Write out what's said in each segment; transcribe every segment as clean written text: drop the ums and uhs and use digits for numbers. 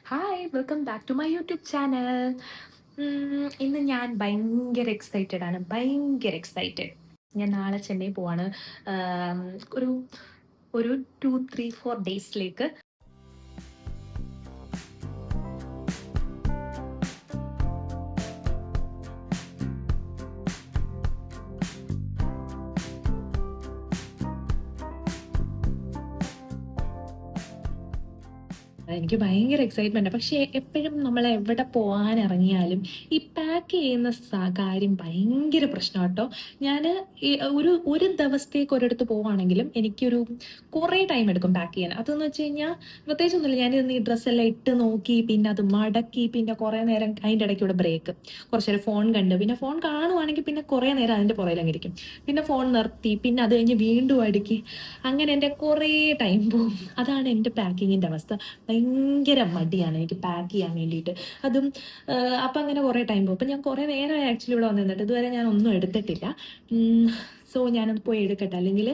Hi welcome back to my YouTube channel. ഇന്ന് ഞാൻ ഭയങ്കര എക്സൈറ്റഡ് ആണ്, ഭയങ്കര എക്സൈറ്റഡ്. ഞാൻ നാളെ ചെന്നൈ പോവാണ്. ആം, ഒരു ഒരു 2, 3, 4 ഡേയ്സിലേക്ക്. എനിക്ക് ഭയങ്കര എക്സൈറ്റ്മെൻറ്റാണ്. പക്ഷേ എപ്പോഴും നമ്മൾ എവിടെ പോകാൻ ഇറങ്ങിയാലും ഈ പാക്ക് ചെയ്യുന്ന കാര്യം ഭയങ്കര പ്രശ്നം കേട്ടോ. ഞാൻ ഒരു ഒരു ദിവസത്തേക്ക് ഒരിടത്ത് പോവുകയാണെങ്കിലും എനിക്കൊരു കുറേ ടൈം എടുക്കും പാക്ക് ചെയ്യാൻ. അതെന്ന് വെച്ച് കഴിഞ്ഞാൽ പ്രത്യേകിച്ചൊന്നുമില്ല, ഞാൻ ഈ ഡ്രസ്സെല്ലാം ഇട്ട് നോക്കി, പിന്നെ അത് മടക്കി, പിന്നെ കുറേ നേരം അതിൻ്റെ ഇടയ്ക്കൂടെ ബ്രേക്ക്, കുറച്ച് നേരം ഫോൺ കണ്ട്, പിന്നെ ഫോൺ കാണുവാണെങ്കിൽ പിന്നെ കുറേ നേരം അതിൻ്റെ പുറകിലങ്ങ് ഇരിക്കും, പിന്നെ ഫോൺ നിർത്തി, പിന്നെ അത് കഴിഞ്ഞ് വീണ്ടും അടുക്കി, അങ്ങനെ എൻ്റെ കുറേ ടൈം പോകും. അതാണ് എൻ്റെ പാക്കിങ്ങിൻ്റെ അവസ്ഥ. ഭയങ്കര മടിയാണ് എനിക്ക് പാക്ക് ചെയ്യാൻ വേണ്ടിയിട്ട്. അതും അപ്പം അങ്ങനെ കുറേ ടൈം പോകും. അപ്പം ഞാൻ കുറേ നേരമായി ആക്ച്വലി ഇവിടെ വന്ന് നിന്നിട്ട് ഇതുവരെ ഞാൻ ഒന്നും എടുത്തിട്ടില്ല. സോ ഞാനത് പോയി എടുക്കട്ടെ, അല്ലെങ്കിൽ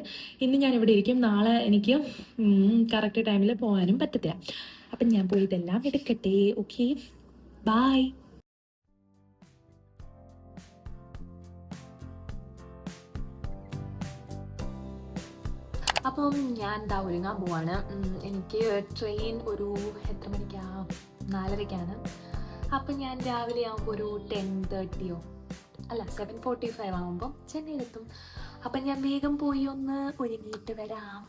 ഇന്ന് ഞാൻ ഇവിടെ ഇരിക്കും, നാളെ എനിക്ക് കറക്റ്റ് ടൈമിൽ പോകാനും പറ്റത്തില്ല. അപ്പം ഞാൻ പോയി ഇതെല്ലാം എടുക്കട്ടെ. Okay, bye. അപ്പം ഞാൻ എന്താ ഒരുങ്ങാൻ പോവാണ്. എനിക്ക് ട്രെയിൻ ഒരു എത്ര മണിക്കാണ്? 4:30-ക്കാണ്. അപ്പം ഞാൻ രാവിലെ ആകുമ്പോൾ ഒരു 10:30 അല്ല 7:45 ആകുമ്പോൾ ചെന്നൈയിലെത്തും. അപ്പം ഞാൻ വേഗം പോയി ഒന്ന് ഒരുങ്ങിയിട്ട് വരാം.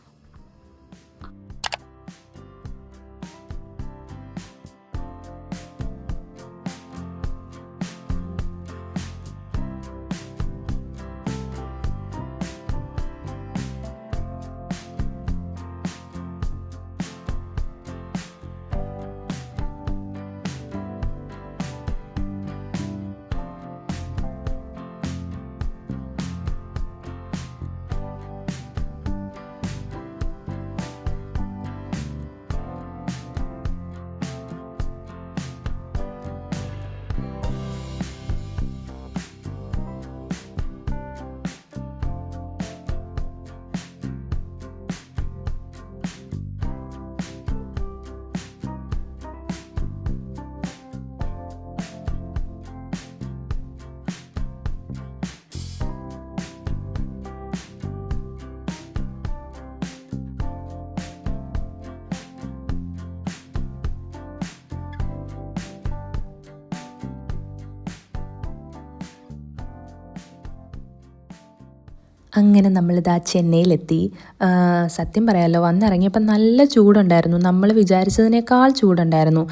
അങ്ങനെ നമ്മളിതാ ചെന്നൈയിലെത്തി. സത്യം പറയാമല്ലോ, വന്നിറങ്ങിയപ്പോൾ നല്ല ചൂടുണ്ടായിരുന്നു. നമ്മൾ വിചാരിച്ചതിനേക്കാൾ ചൂടുണ്ടായിരുന്നു.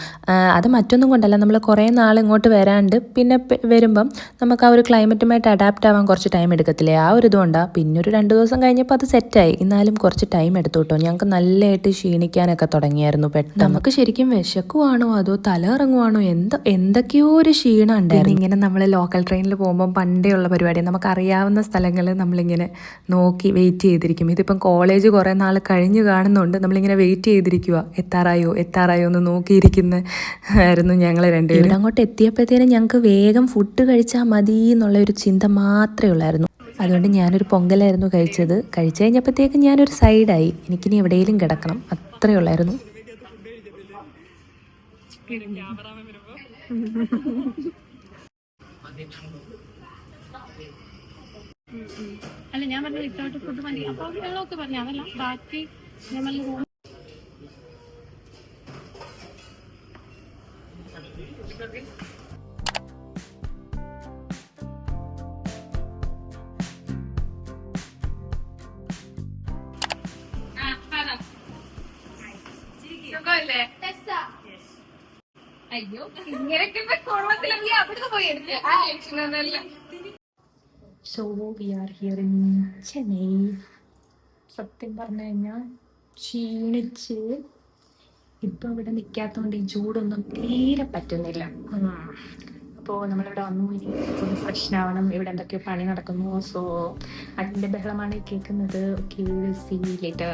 അത് മറ്റൊന്നും കൊണ്ടല്ല, നമ്മൾ കുറേ നാൾ ഇങ്ങോട്ട് വരാണ്ട് പിന്നെ വരുമ്പം നമുക്ക് ആ ഒരു ക്ലൈമറ്റുമായിട്ട് അഡാപ്റ്റ് ആവാൻ കുറച്ച് ടൈം എടുക്കത്തില്ലേ, ആ ഒരു ഇതുകൊണ്ടാണ്. പിന്നെ ഒരു 2 ദിവസം കഴിഞ്ഞപ്പോൾ അത് സെറ്റായി. എന്നാലും കുറച്ച് ടൈം എടുത്തു കേട്ടോ. ഞങ്ങൾക്ക് നല്ലതായിട്ട് ക്ഷീണിക്കാനൊക്കെ തുടങ്ങിയായിരുന്നു പെട്ടെന്ന്. നമുക്ക് ശരിക്കും വിശക്കുവാണോ അതോ തല ഇറങ്ങുവാണോ എന്തൊക്കെയോ ഒരു ക്ഷീണം ഉണ്ടായിരുന്നു. ഇങ്ങനെ നമ്മൾ ലോക്കൽ ട്രെയിനിൽ പോകുമ്പം പണ്ടേ ഉള്ള പരിപാടി, നമുക്കറിയാവുന്ന സ്ഥലങ്ങൾ നമ്മളിങ്ങനെ നോക്കി വെയിറ്റ് ചെയ്തിരിക്കും. ഇതിപ്പം കോളേജ് കുറേ നാൾ കഴിഞ്ഞ് കാണുന്നുണ്ട്, നമ്മളിങ്ങനെ വെയിറ്റ് ചെയ്തിരിക്കുക, എത്താറായോ എന്ന് നോക്കിയിരിക്കുന്ന ആയിരുന്നു ഞങ്ങൾ രണ്ടുപേരും. ഇവിടെ അങ്ങോട്ട് എത്തിയപ്പോഴത്തേനും ഞങ്ങൾക്ക് വേഗം ഫുഡ് കഴിച്ചാൽ മതി എന്നുള്ള ഒരു ചിന്ത മാത്രമേ ഉള്ളായിരുന്നു. അതുകൊണ്ട് ഞാനൊരു പൊങ്കലായിരുന്നു കഴിച്ചത്. കഴിച്ചു കഴിഞ്ഞപ്പോഴത്തേക്കും ഞാനൊരു സൈഡായി, എനിക്കിനി എവിടെയെങ്കിലും കിടക്കണം, അത്രയേ ഉള്ളായിരുന്നു. അല്ല, ഞാൻ പറഞ്ഞ വിത്തൗട്ട് ഫുഡ് മതി. അപ്പോൾ വെള്ളമൊക്കെ പറഞ്ഞു, അതല്ല ബാക്കി നമ്മൾ അയ്യോ ഇങ്ങനെയൊക്കെ കൊള്ളത്തിലെങ്കിൽ അവിടുന്ന് പോയി എടുക്കുക. So we are here in Chennai. സത്യം പറഞ്ഞു കഴിഞ്ഞാൽ ക്ഷീണിച്ച് ഇപ്പം ഇവിടെ നിൽക്കാത്തതുകൊണ്ട് ഈ ചൂടൊന്നും തീരെ പറ്റുന്നില്ല. അപ്പോൾ നമ്മളിവിടെ വന്നു, ഇനി ഒന്ന് ഫ്രഷനാവണം. ഇവിടെ എന്തൊക്കെയോ പണി നടക്കുന്നു. സോ അതിൻ്റെ ബഹളമാണ് കേൾക്കുന്നത്. Okay, will see later.